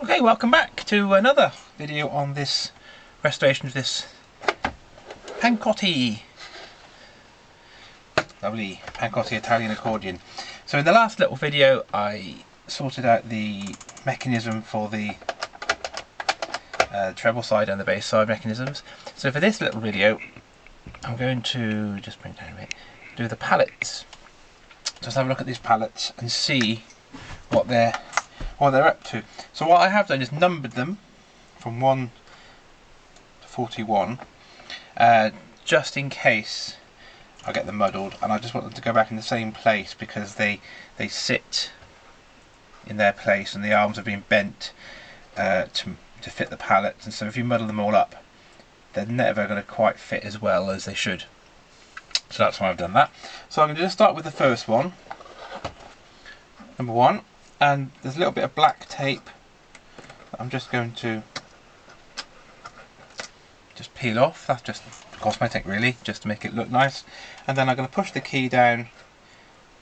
Okay, welcome back to another video on this restoration of this Pancotti. Lovely Pancotti Italian accordion. So in the last little video I sorted out the mechanism for the treble side and the bass side mechanisms. So for this little video I'm going to just bring it down a bit, do the pallets. Just have a look at these pallets and see what they're up to. So what I have done is numbered them from 1 to 41 just in case I get them muddled, and I just want them to go back in the same place because they sit in their place and the arms have been bent to fit the pallets, and so if you muddle them all up they're never going to quite fit as well as they should. So that's why I've done that. So I'm going to just start with the first one, number 1. And there's a little bit of black tape that I'm just going to just peel off. That's just cosmetic really, just to make it look nice. And then I'm going to push the key down,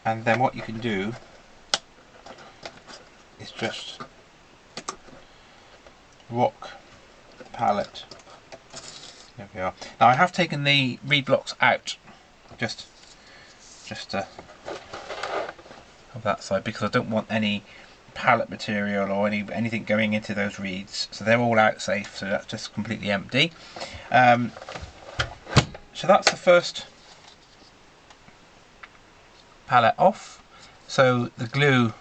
and then what you can do is just rock the pallet. There we are. Now I have taken the reed blocks out just of that side because I don't want any pallet material or anything going into those reeds, so they're all out safe, so that's just completely empty. So that's the first pallet off. So the glue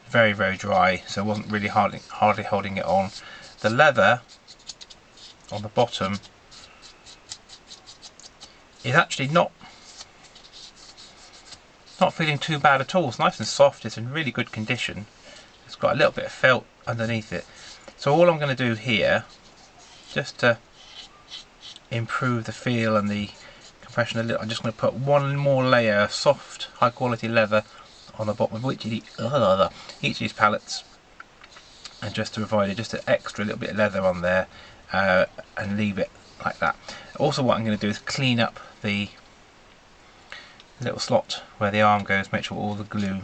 very dry, so it wasn't really hardly holding it on. The leather on the bottom is actually not feeling too bad at all. It's nice and soft, it's in really good condition. It's got a little bit of felt underneath it. So all I'm going to do here, just to improve the feel and the compression a little, I'm just going to put one more layer of soft, high quality leather on the bottom of each of these pallets, and just to provide just an extra little bit of leather on there, and leave it like that. Also what I'm going to do is clean up the little slot where the arm goes, make sure all the glue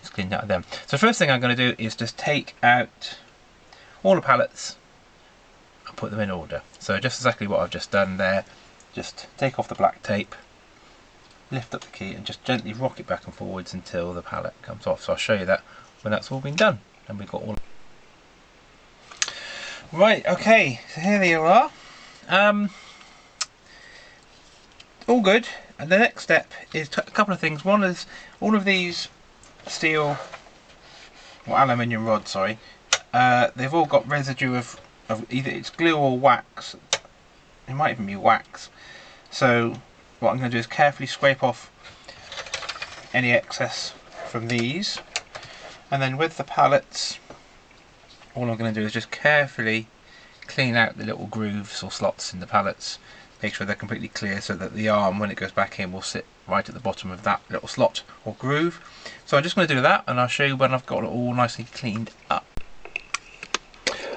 is cleaned out of them. So first thing I'm going to do is just take out all the pallets and put them in order. So just exactly what I've just done there. Just take off the black tape, lift up the key and just gently rock it back and forwards until the pallet comes off. So I'll show you that when that's all been done and we've got all. Right, okay, so here they are. All good, and the next step is a couple of things. One is all of these steel or aluminium rods, sorry, they've all got residue of either it's glue or wax. It might even be wax. So what I'm going to do is carefully scrape off any excess from these, and then with the pallets all I'm going to do is just carefully clean out the little grooves or slots in the pallets. Make sure they're completely clear so that the arm, when it goes back in, will sit right at the bottom of that little slot or groove. So I'm just going to do that and I'll show you when I've got it all nicely cleaned up.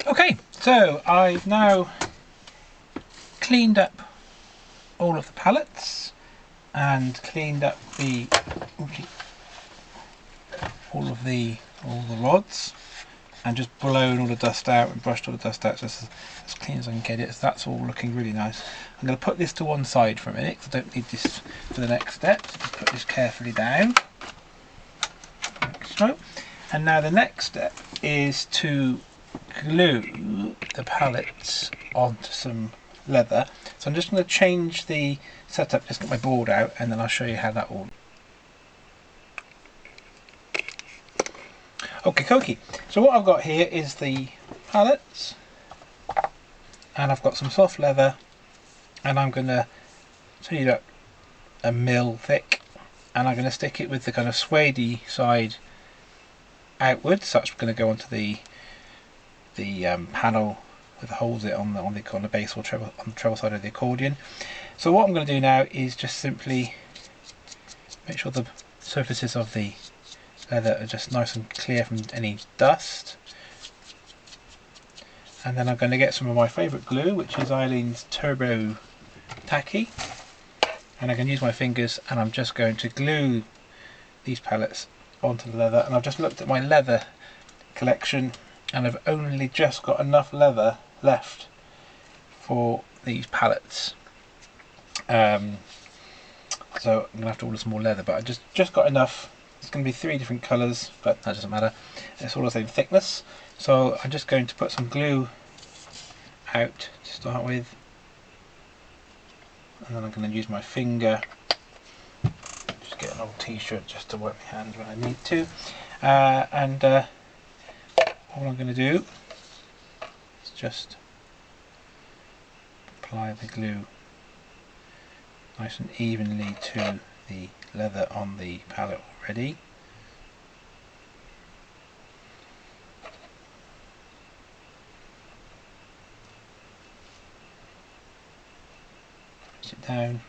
Okay, so I've now cleaned up all of the pallets and cleaned up all the rods, and just blown all the dust out and brushed all the dust out so it's as clean as I can get it. So that's all looking really nice. I'm going to put this to one side for a minute because I don't need this for the next step. So just put this carefully down, like so. And now the next step is to glue the pallets onto some leather. So I'm just going to change the setup, just get my board out, and then I'll show you how that all. Okay, so what I've got here is the pallets, and I've got some soft leather, and I'm going to heat up a mil thick, and I'm going to stick it with the kind of suede side outwards. So that's going to go onto the panel with the holes on the bass or treble, on the treble side of the accordion. So what I'm going to do now is just simply make sure the surfaces of the leather are just nice and clear from any dust, and then I'm going to get some of my favourite glue, which is Eileen's Turbo Tacky, and I can use my fingers, and I'm just going to glue these pallets onto the leather. And I've just looked at my leather collection, and I've only just got enough leather left for these pallets. So I'm going to have to order some more leather, but I just got enough. It's going to be 3 different colours, but that doesn't matter. It's all the same thickness. So I'm just going to put some glue out to start with, and then I'm going to use my finger. Just get an old t-shirt just to wipe my hands when I need to. All I'm going to do is just apply the glue nice and evenly to the leather on the pallet already. Press it down.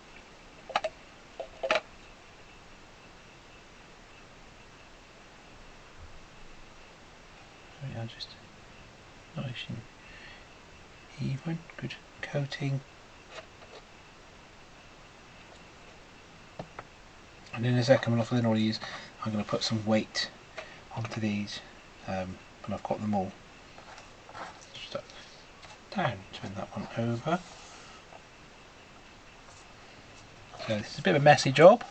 So yeah, just nice and even, good coating. And in a second, when I've done all these, I'm going to put some weight onto these when I've got them all stuck down. Turn that one over. So this is a bit of a messy job.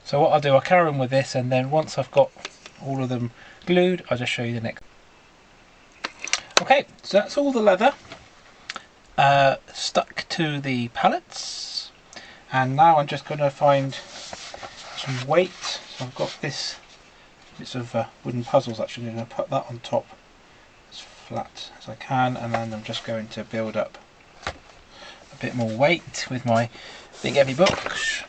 So what I'll do, I'll carry on with this, and then once I've got all of them glued, I'll just show you the next. Okay, so that's all the leather stuck to the pallets, and now I'm just going to find some weight. So I've got this bits of wooden puzzles. Actually, I'm going to put that on top as flat as I can, and then I'm just going to build up a bit more weight with my big heavy books.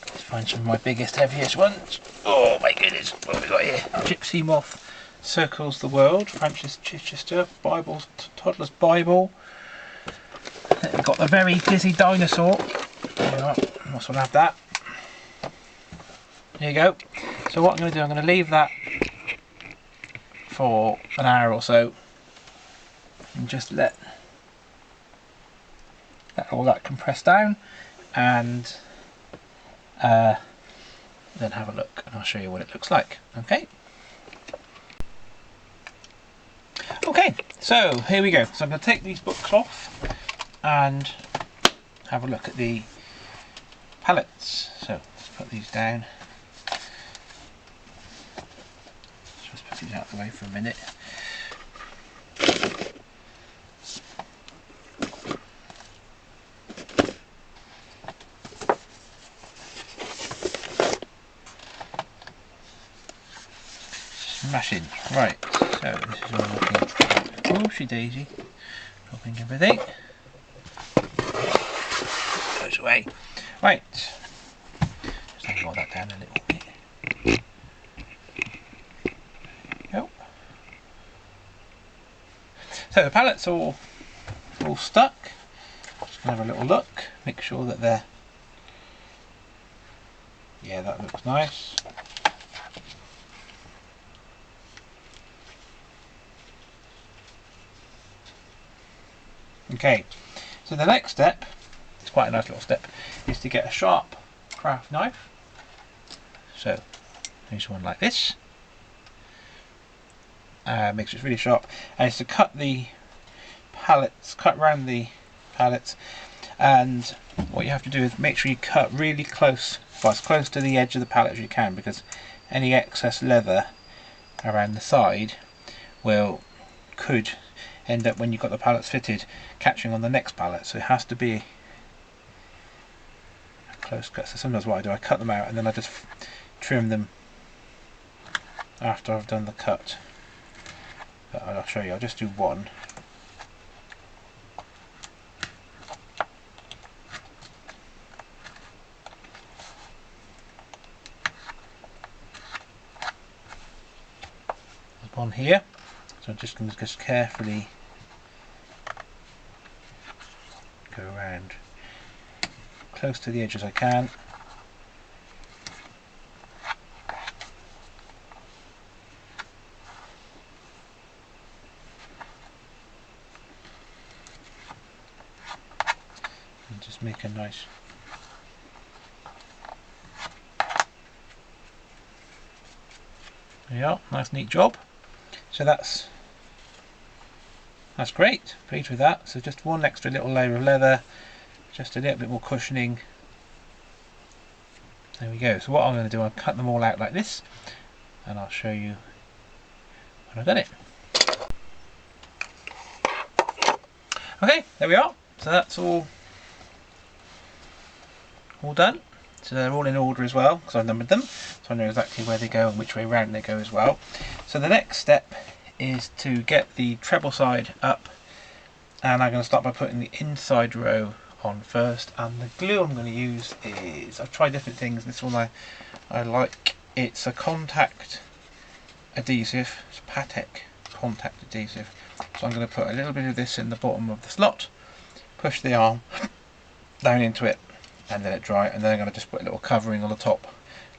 Let's find some of my biggest, heaviest ones. Oh my goodness, what have we got here? Gypsy Moth Circles the World, Francis Chichester, Bible, Toddler's Bible. We've got the Very Dizzy Dinosaur. There you are. Must well have that. There you go. So what I'm going to do, I'm going to leave that for an hour or so and just let all that compress down, and then have a look, and I'll show you what it looks like. Okay. Okay, so here we go. So I'm going to take these books off and have a look at the pallets. So let's put these down. Just put these out of the way for a minute. Smashing. Right, so this is all looking oopsie daisy, dropping everything. Goes away. Right, just ignore that down a little bit. Go. So the pallets are all stuck. Just gonna have a little look, make sure that they're, yeah, that looks nice. Okay, so the next step, it's quite a nice little step, is to get a sharp craft knife. So use one like this. Makes it really sharp, and it's to cut the pallets, cut around the pallets, and what you have to do is make sure you cut really close, well, as close to the edge of the pallet as you can, because any excess leather around the side could end up, when you've got the pallets fitted, catching on the next pallet. So it has to be a close cut. So sometimes what I do, I cut them out and then I just trim them after I've done the cut. But I'll show you, I'll just do one. There's one here, so I'm just going to just carefully go around close to the edge as I can. And just make a nice There you are, nice neat job. So that's great, pleased with that. So just one extra little layer of leather, just a little bit more cushioning. There we go. So what I'm going to do, I'll cut them all out like this, and I'll show you when I've done it. Okay, there we are. So that's all done. So they're all in order as well, because I've numbered them, so I know exactly where they go and which way round they go as well. So the next step is to get the treble side up, and I'm going to start by putting the inside row on first. And the glue I'm going to use is, I've tried different things, this one I like. It's a contact adhesive, it's Patek contact adhesive. So I'm going to put a little bit of this in the bottom of the slot, push the arm down into it, and let it dry, and then I'm going to just put a little covering on the top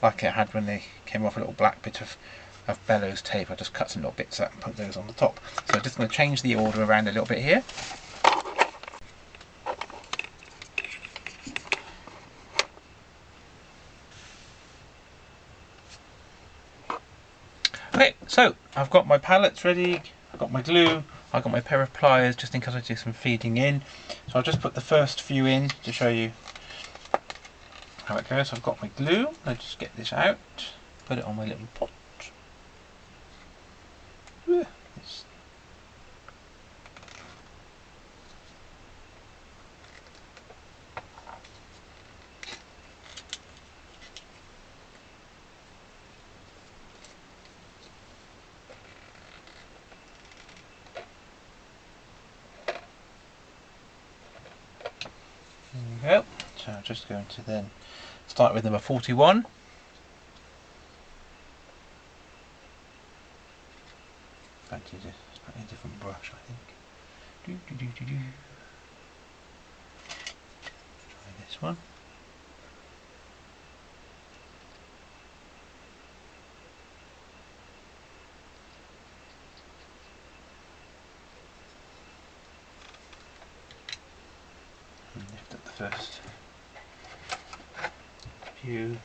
like it had when they came off, a little black bit of bellows tape. I just cut some little bits out and put those on the top. So I'm just going to change the order around a little bit here. Okay, so I've got my pallets ready, I've got my glue, I've got my pair of pliers just in case I do some feeding in. So I'll just put the first few in to show you how it goes. So I've got my glue, I'll just get this out, put it on my little pot. There we go. So I'm just going to then start with number 41. Fancy this, slightly different brush, I think. Try this one. And lift up the first few. So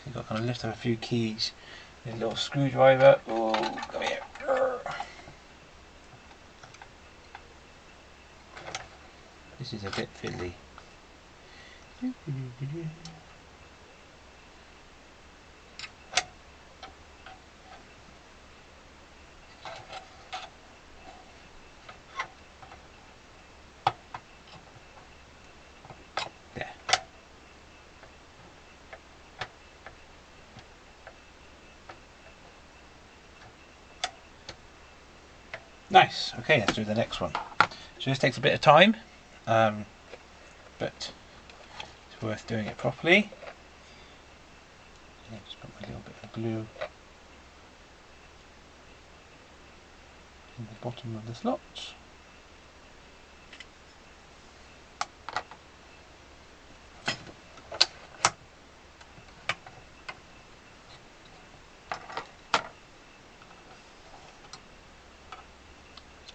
you've got to kind of lift up a few keys. A little screwdriver. Oh, come here. This is a bit fiddly. There. Nice. Okay, let's do the next one. So this takes a bit of time. But it's worth doing it properly. Yeah, just put my little bit of glue in the bottom of the slot.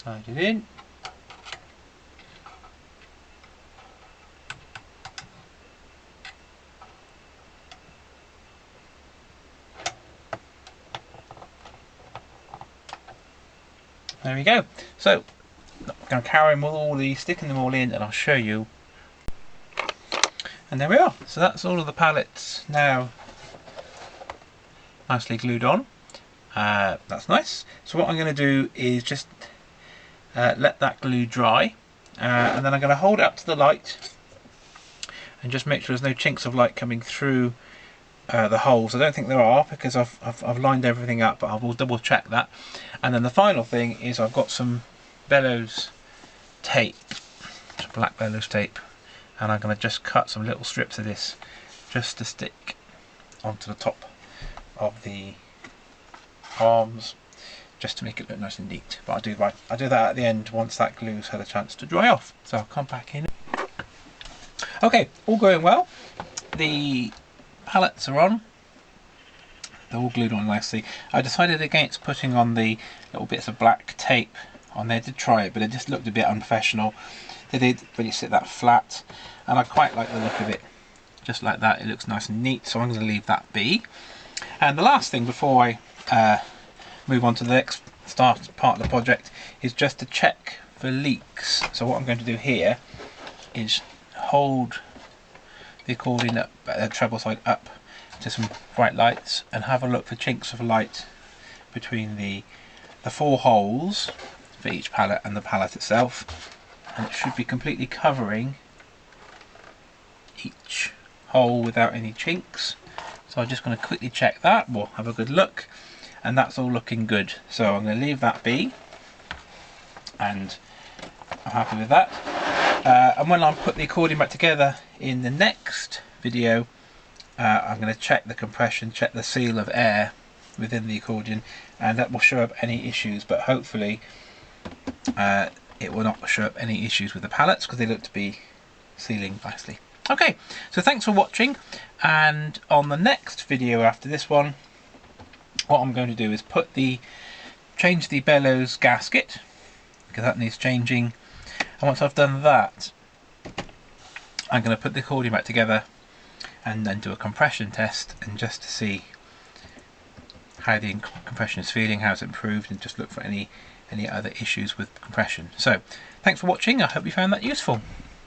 Slide it in. There we go. So I'm going to carry them all these, sticking them all in, and I'll show you. And there we are. So that's all of the pallets now nicely glued on. That's nice. So what I'm going to do is just let that glue dry, and then I'm going to hold it up to the light and just make sure there's no chinks of light coming through the holes. I don't think there are, because I've lined everything up, but I will double check that. And then the final thing is I've got some bellows tape, some black bellows tape, and I'm going to just cut some little strips of this just to stick onto the top of the arms, just to make it look nice and neat. But I'll do that at the end once that glue's had a chance to dry off. So I'll come back in. Okay, all going well. The pallets are on. They're all glued on nicely. I decided against putting on the little bits of black tape on there. I did try it, but it just looked a bit unprofessional. They did really sit that flat, and I quite like the look of it. Just like that, it looks nice and neat, so I'm going to leave that be. And the last thing before I move on to the next part of the project, is just to check for leaks. So what I'm going to do here is hold the accordion up, the treble side up to some bright lights, and have a look for chinks of light between the 4 holes for each pallet and the pallet itself, and it should be completely covering each hole without any chinks. So I'm just going to quickly check that. We'll have a good look, and that's all looking good. So I'm going to leave that be, and I'm happy with that. And when I put the accordion back together in the next video, I'm going to check the compression, check the seal of air within the accordion, and that will show up any issues, but hopefully it will not show up any issues with the pallets, because they look to be sealing nicely. Okay, so thanks for watching, and on the next video after this one, what I'm going to do is change the bellows gasket, because that needs changing, and once I've done that, I'm going to put the accordion back together and then do a compression test, and just to see how the compression is feeling, how it's improved, and just look for any other issues with compression. So thanks for watching. I hope you found that useful.